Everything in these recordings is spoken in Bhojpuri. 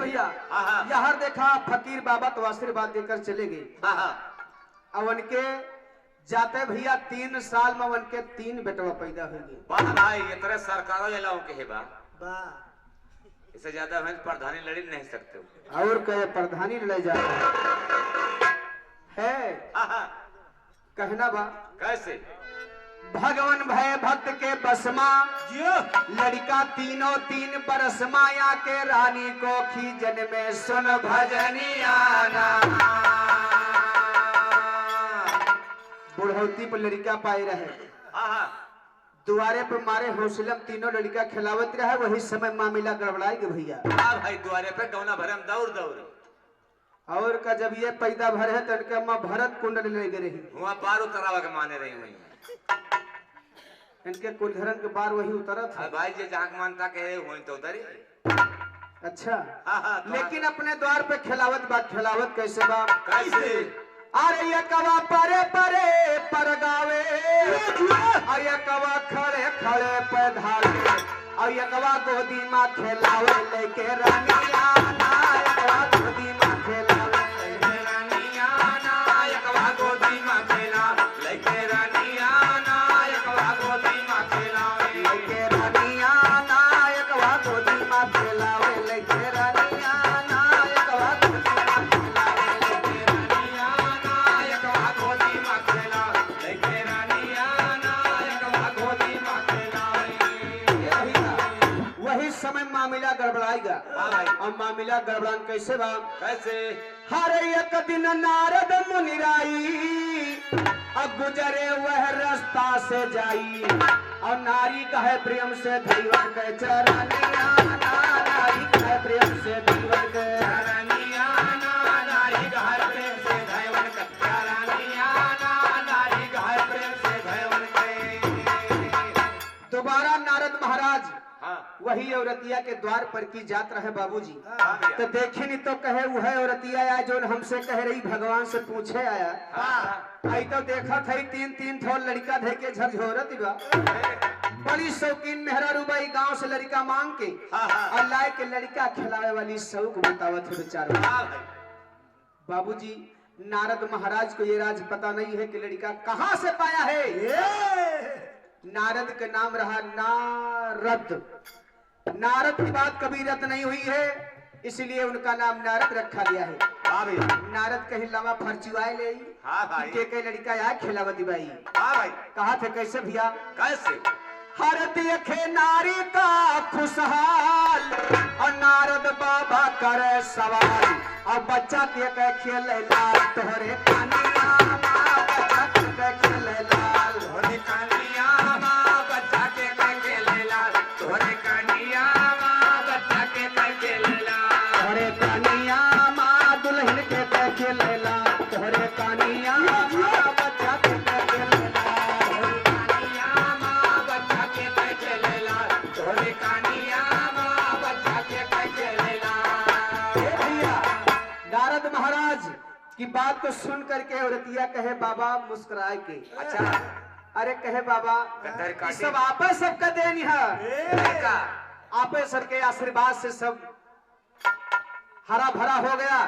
भैया यहाँ देखा फकीर बाबा तो आशीर्वाद देकर चले गए। अब उनके जाते भैया 3 साल में उनके 3 बेटवा पैदा हो गए। भाई ये तरह सरकारों जलाओ के है बा इससे ज्यादा हम प्रधानी लड़ी नहीं सकते और कहे प्रधानी ले जा है कहना बा कैसे भगवान भय भक्त के बसमा लड़का 3 बरस माया के रानी को खींचन में सुन भजनिया बुढ़ौती पर लड़का पाए रहे दुआरे पर मारे हौसलम 3 लड़का खिलावत रहे। वही समय मामला गड़बड़ाई गए भैया। भाई द्वारे पे गौना भरम दौड़ दौड़ और का जब ये पैदा भर है तो इनके माँ भरत कुंड ले गए रही वहाँ पार उतरावा के माने रही हुई इनके कुलधरन के बार वही उतरा था। भाई जी जहाँ मानता कहे वही तो उतरी। अच्छा लेकिन अपने द्वार पे खिलावत बात खिलावत कैसे बा कैसे अरे ये कवा परे परे पर गावे और ये कवा खड़े खड़े पे धावे और ये कवा गोदी माँ खिलावे लेके रानिया ना ये कवा गोदी माँ खिलावे लेके रानिया ना ये कवा गोदी माँ खिलावे लेके रानिया ना ये कवा गोदी माँ खिलावे लेके रानिया ना ये कवा गोदी माँ खिलावे लेके रानिया ना ये कवा गोदी माँ समय मामला गड़बड़ाएगा। और मामला गड़बड़ान कैसे बा कैसे हर एक दिन नारद मुनिराई अब गुजरे वह रास्ता से जाई और नारी कहे प्रेम से धैवन के चरनिया नारी कहे प्रेम से धैवन के चरनिया नारी कहे प्रेम से धैवन के चरनिया नारी कहे प्रेम से धैवन के। दोबारा नारद महाराज वही औरतिया के द्वार पर की जात रहे बाबूजी तो देखे नहीं तो कहे वह औरतिया आया जो हमसे कह रही भगवान से पूछे आया आई तो देखा था 3 ठो लड़का धे के झरझोरत बा बड़ी शौकीन मेहरा रुबाई गांव से लड़का मांग के अल्लाह के लड़का खिलावे वाली शौक बतावत है बेचारा। बाबूजी नारद महाराज को ये राज पता नहीं है कि लड़का कहाँ से पाया है। नारद का नाम रहा नारद। नारद की बात कभी रद्द नहीं हुई है इसलिए उनका नाम नारद रखा गया है। नारद कहीं लवा फरचुआए ले के लड़का यार खिलावती भाई कहा थे कैसे भैया कैसे हर देखे नारी का खुशहाल और नारद बाबा करे सवाल और बच्चा के खेल लाल तोहरे कानिया बच्चा के खेल लाल तोहरे कानिया बच्चा के खेल लाल तोहरे कानिया बच्चा के खेल लाल तोहरे कानिया माँ दुल्हन के खेल लाल तोहरे कानिया बच्चा के खेल लाल कानिया माँ बच्चा के खेल लाल तोहरे कानिया माँ बच्चा के खेल लाल। नारद महाराज की बात को सुन करके औरतिया कहे बाबा मुस्कुराए के अच्छा अरे कहे बाबा सब आपे सबका देन है आपे सबके आशीर्वाद से सब हरा भरा हो गया।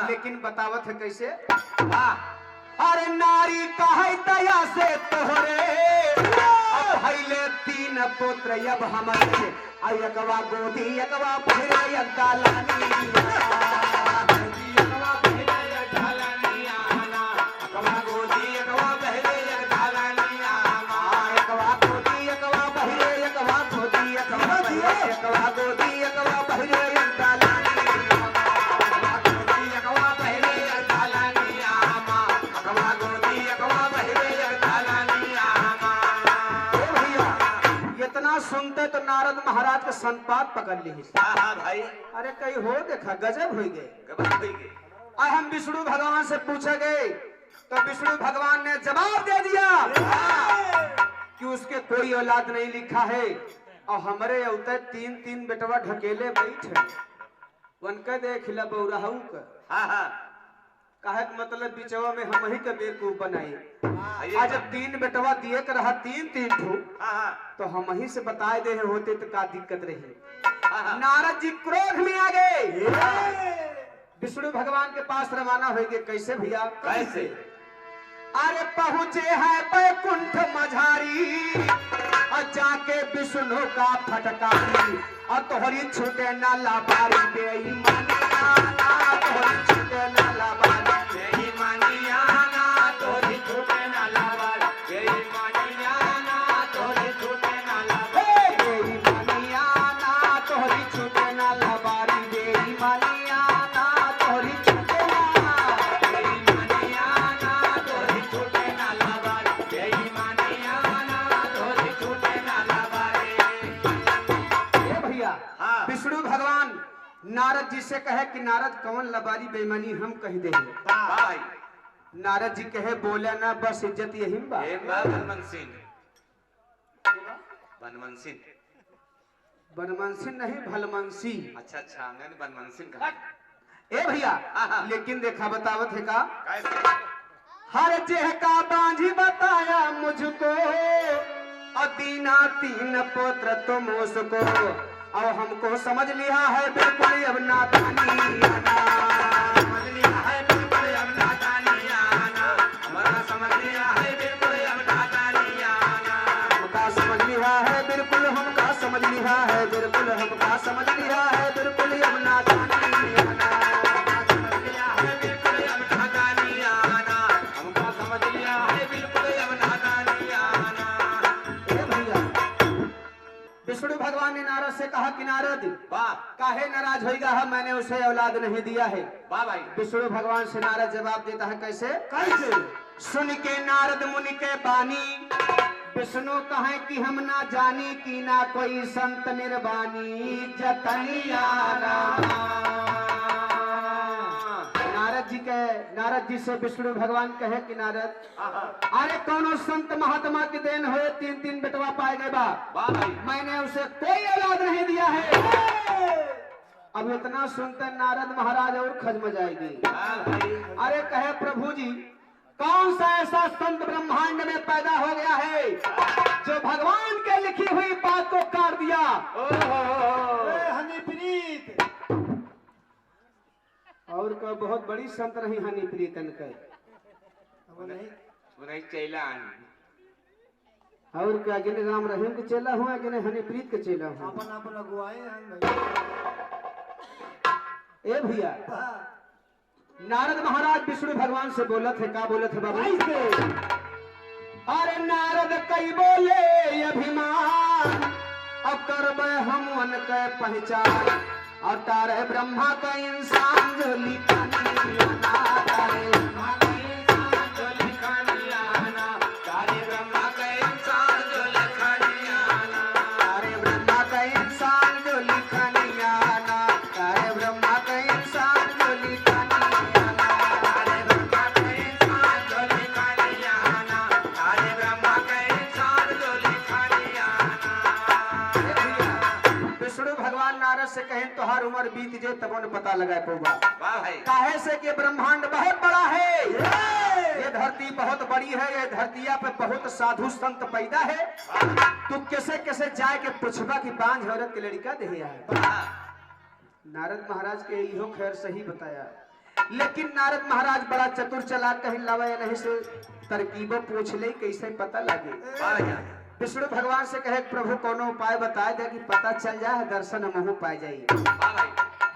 लेकिन बतावत है कैसे अरे नारी कहे दया से तोहरे भैले 3 पुत्र अब हमारे अयकवा गोदी अकवा पहिरे यगदालानी सुनते तो नारद महाराज के संपात पकड़ ली भाई अरे कहीं हो देखा गजब हो गए। हम विष्णु भगवान से पूछे गए तो विष्णु भगवान ने जवाब दे दिया कि उसके कोई औलाद नहीं लिखा है और हमारे उतर 3 बेटवा ढकेले बैठे उनके देख ला बौराहू का कहे मतलब बिचवा में हम ही के बेवकूफ बनाई आज जब 3 बेटवा दिए कर रहा 3 ठो तो हम ही से बताए दे होते तो का दिक्कत रही। नारद जी क्रोध में आ गए विष्णु भगवान के पास रवाना होंगे। कैसे भैया? कैसे? अरे पहुंचे हैं बैकुंठ मझारी और जाके विष्णु का फटकारी और तोहरी छूटे ना लाबारी बेईमानिया ना तोहरी छूटे ना लाबारी बेईमानिया ना तोरी छूटे ना लाबारी बेईमानिया ना तोरी छूटे ना लाबारी बेईमानिया ना तोहरी छूटे ना लाबारी बेईमानिया ना तोहरी छूटे ना बेईमानिया ना तोरी छूटे ना लाबारी बेईमानिया ना तोरी छूटे ना लाबारी। ए भैया हाँ। विष्णु भगवान नारद जी से कहे कि नारद कौन लबारी बेईमानी हम कह दे। भाई नारद जी कहे बोले ना बस इज्जत यही बा। बनमन सिंह बनमन सिंह बनमनसी नहीं भलमनसी। अच्छा अच्छा मैंने बनमन सिंह कहा। ए भैया हाँ। लेकिन देखा बतावत है का कैसे? हर जेह का बांझी बताया मुझको अदीना 3 पुत्र तुम उसको और हमको समझ लिया है बिल्कुल अब नादानी आना। समझ लिया है बिल्कुल अब नादानी आना हमारा समझ लिया है बिल्कुल अब नादानी आना हमका समझ लिया है बिल्कुल हमका समझ लिया है बिल्कुल हमका समझ लिया है बिल्कुल अब नादानी आना। समझ लिया है बिल्कुल अब नादानी आना हमका समझ लिया है बिल्कुल अब नादानी आना। ए भैया विष्णु भगवान ने नारद से कहा कि नारद वाह काहे नाराज होएगा है मैंने उसे औलाद नहीं दिया है। वाह भाई विष्णु भगवान से नारद जवाब देता है कैसे? कैसे? सुन के नारद मुनि के बानी विष्णु कहे कि हम ना जानी कि ना कोई संत निर्वाणी जतनिया नारद जी से विष्णु भगवान कहे कि नारद अरे कौनो संत महात्मा की देन हुए 3 बेटवा पाए गए बा। वाह भाई मैंने उसे कोई औलाद नहीं दिया है। अब इतना सुनते नारद महाराज और खजम जाएगी। वाह भाई अरे कहे प्रभु जी कौन सा ऐसा संत ब्रह्मांड में पैदा हो गया है जो भगवान के लिखी हुई बात को काट दिया। हनीप्रीत और का बहुत बड़ी संत रही हनीप्रीतन के नहीं चैला और क्या जिन राम रहीम के चेला हुआ जिन्हें हनीप्रीत के चेला हुआ। अपन अगुवाए हैं ए भैया नारद महाराज विष्णु भगवान से बोलत है का बोलत है बाबू? अरे नारद कई बोले अभिमान अब करबे हम उनके पहचान और तारे ब्रह्मा का इंसान जो लिखा तारे से कहें तोहार उम्र बीत जे तब न पता लगा पौबा। वाह भाई काहे से कि ब्रह्मांड बहुत बड़ा है, ये धरती बहुत बड़ी है, ये धरतिया पे बहुत साधु संत पैदा है। तू कैसे कैसे जाए के पूछबा की बांझ औरत के लड़का दे है। नारद महाराज के इहो खैर सही बताया, लेकिन नारद महाराज बड़ा चतुर चालाक कहीं लावा या नहीं से तरकीबों पूछ ले कैसे पता लगे। विष्णु भगवान से कहे प्रभु कोनो उपाय बता दे कि पता चल जाए दर्शन हमहू पाए जाइए।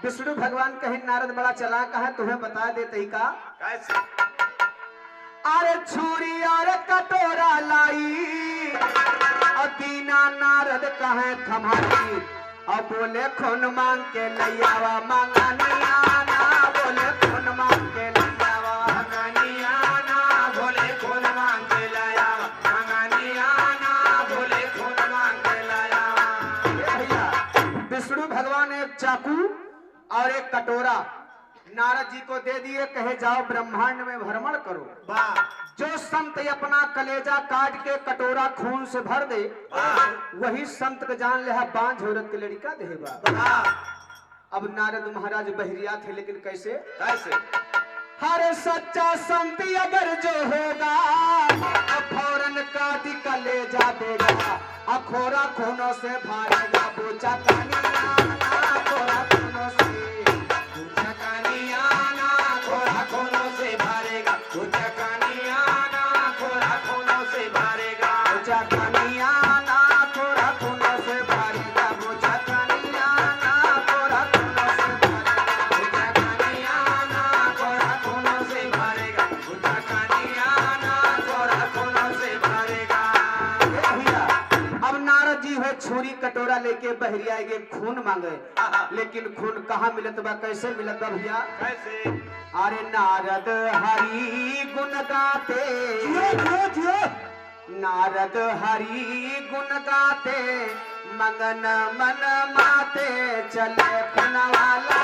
विष्णु भगवान कहे नारद बड़ा चालाक है तुम्हें बता देते का। अरे छुरी और कटोरा लाई अदीना नारद कहे थमाई और बोले खून मांग के लैयावा मांगानिया ना बोले खून मांग के लैयावा मांगानिया ना बोले खून मांग के लैयावा मांगानिया ना बोले खून मांग के लैयावा। भैया विष्णु भगवान एक चाकू और एक कटोरा नारद जी को दे दिए, कहे जाओ ब्रह्मांड में भ्रमण करो। जो संत अपना कलेजा काट के कटोरा खून से भर दे वही संत का जान ले बांझ औरत के लड़का देगा। अब नारद महाराज बहरिया थे, लेकिन कैसे कैसे हर सच्चा संत अगर जो होगा फौरन काट कलेजा देगा, अखोरा खूनों से भरेगा बोचा कानिया खोरा खूनों से बोचा कानिया कटोरा लेके बहरिया गे खून मांगे, लेकिन खून कहाँ मिलत बा, कैसे मिलत बा भैया? कैसे? अरे नारद हरि गुण गाते, नारद हरि गुण गाते, मगन मन माते चले खुन वाला।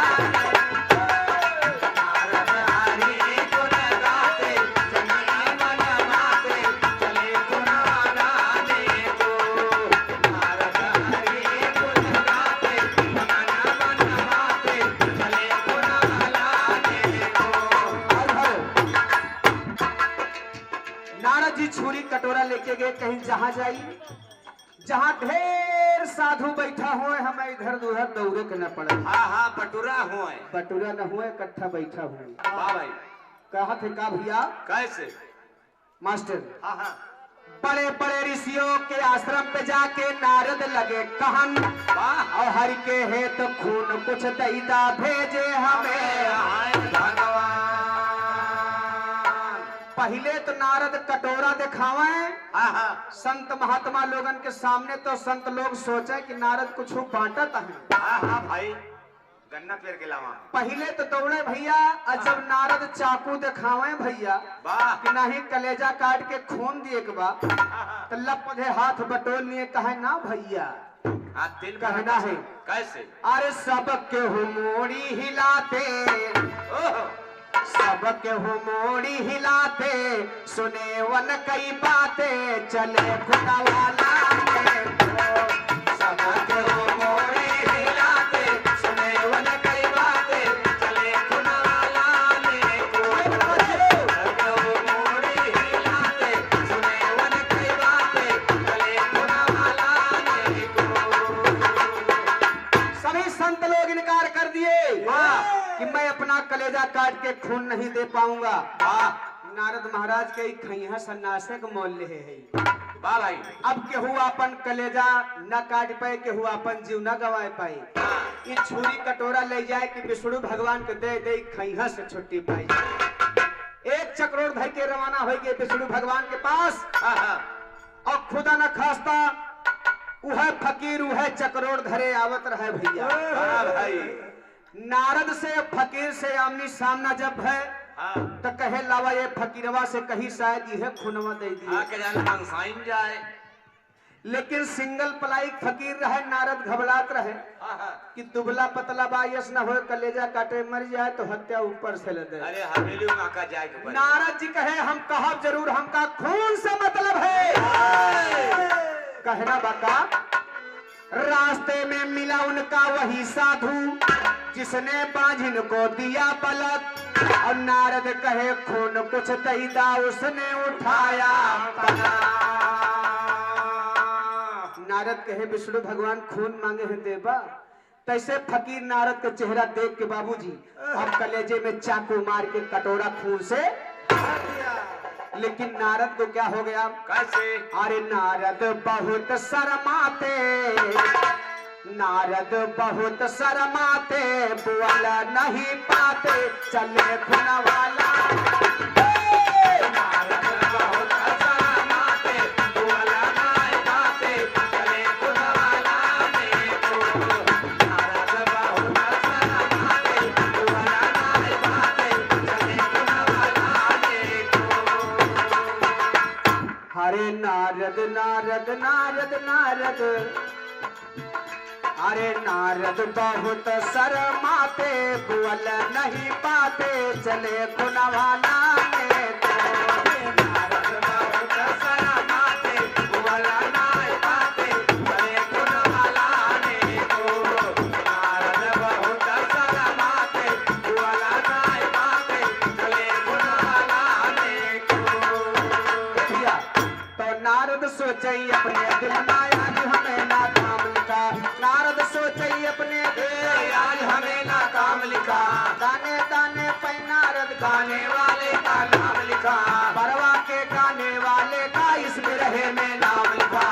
नारद हरि गुण गाते, चले मन माते, चले खुन वाला देखो। नारद हरि गुण गाते, मगन मन माते, चले खुन वाला देखो। नारद जी छुरी कटोरा लेके गए कहीं, जहां जाई जहां ढेर साधु बैठा हुए, हमें इधर उधर दौड़े के न पड़े। हाँ बटुरा हुए। बटुरा न हुए, इकट्ठा बैठा हुए। वाह भाई। कहा थे का भैया कैसे? मास्टर? हाँ बड़े बड़े ऋषियों के आश्रम पे जाके नारद लगे कहन, वाह। और हरि के है तो खून कुछ दैदा भेजे हमें। हाय भगवान। पहले तो नारद कटोरा दिखावे हाँ संत महात्मा लोगन के सामने, तो संत लोग सोचे कि नारद कुछ बांटत है। हाँ भाई, गन्ना पेड़ के लावा। पहले तो दौड़े भैया, और जब नारद चाकू दिखावे भैया वाह। कि नहीं कलेजा काट के खून दिए के बा, तो लपधे हाथ बटोर लिए कहे ना भैया, दिल कहना है कैसे? अरे सबके हो मोड़ी हिलाते, ओह, सबके हो मोड़ी हिलाते, सुने वन कई बातें चले खुदा वाला देखो। सबके हो मोड़ी हिलाते, सुने वन कई बातें, चले खुदा वाला देखो। सबके हो मोड़ी हिलाते, सुने वन कई बातें, चले खुदा वाला देखो। सभी संत लोग इनकार कर दिए कि मैं अपना कलेजा काट के खून नहीं दे पाऊंगा। नारद महाराज के खैहा सन्यासे के मोल ले है। वाह भाई। अब केहू अपन कलेजा न काट पाए, केहू अपन जीव न गवाए पाए। ये छुरी कटोरा ले जाए कि विष्णु भगवान के दे दे खैहा से छुट्टी पाई। एक चक्रोर धर के रवाना हो गए विष्णु भगवान के पास, और खुदा न खास्ता वह फकीर वह चक्रोर धरे आवत रहे भैया। भाई। नारद से फकीर से आमनी सामना जब है, तो कहे लावा ये फकीरवा से कही शायद यह खुनवा दे दिए। जाए। लेकिन सिंगल पलाई फकीर रहे, नारद घबरात रहे कि दुबला पतला बायस न हो, कलेजा काटे मर जाए तो हत्या ऊपर से ले दे। अरे हवेली में आका जाए के पड़े। नारद जी कहे हम कहब जरूर, हमका खून से मतलब है। कहना बाका रास्ते में मिला उनका वही साधु, जिसने बाझिन को दिया पलक, और नारद कहे खून कुछ दैदा उसने उठाया पलक। नारद कहे विष्णु भगवान खून मांगे हैं देवा। तैसे फकीर नारद का चेहरा देख के बाबूजी अब कलेजे में चाकू मार के कटोरा खून से, लेकिन नारद को क्या हो गया? कैसे? अरे नारद बहुत शर्माते, नारद बहुत शर्माते, बोल नहीं पाते चले खुन वाला। नारद बहुत शर्माते, बोल नहीं पाते, चले खुन वाला देखो। नारद बहुत शर्माते, बोल नहीं पाते, चले खुन वाला देखो। हरे नारद नारद नारद नारद, अरे नारद बहुत शर्माते, बोल नहीं पाते चले खुन वाला देखो। नारद बहुत शर्माते, बोल नहीं पाते, चले खुन वाला देखो। नारद बहुत शर्माते, बोल नहीं पाते, चले खुन वाला देखो। भैया, तो नारद सोचे अपने दिल में आज हमें ना काम लिखा, नारद सोचे अपने आज हमें ना काम लिखा, दाने दाने पे नारद गाने वाले का नाम लिखा, परवा के गाने वाले का इस बिरहे में नाम लिखा।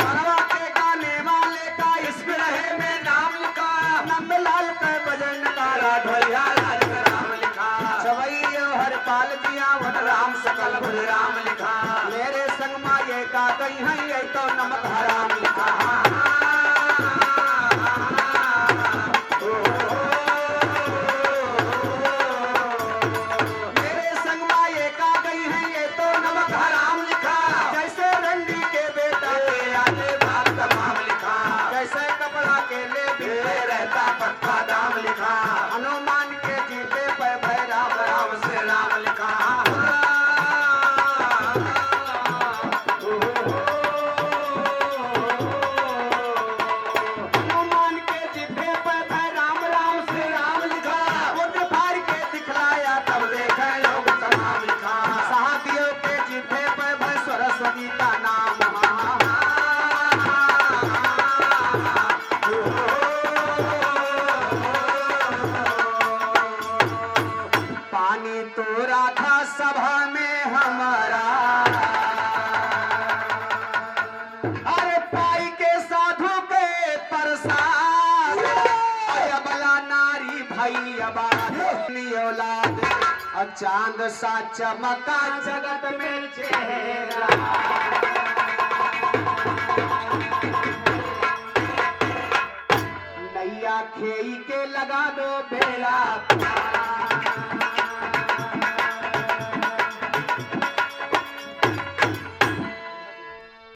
परवा के गाने वाले का इस बिरहे में नाम लिखा। नंदलाल का भजन का ढोलिया राज का नाम लिखा, सवैया हर पाल का गई है ये तो नमक हराम लिखा। मेरे संग माये का गई है ये तो नमक हराम लिखा। जैसे रंडी के बेटा के आगे भाग तमाम लिखा। जैसे कपड़ा के ले बिके रहता पक्का दाम लिखा। हनुमान के जीते पे भय राम राम से राम लिखा। हनुमान के जीते पे भय राम राम से राम लिखा। बुद्ध फाड़ के दिखलाया तब देखे लोग तमाम लिखा। साथियों के जीते पे भय सरस्वती का नाम। पानी तोरा था सभा में हमारा। अरे पाई के साधु के प्रसाद। अबला नारी भाई आबाद औलाद। और चांद सा चमका जगत में चेहरा। नैया खेई के लगा दो बेड़ा।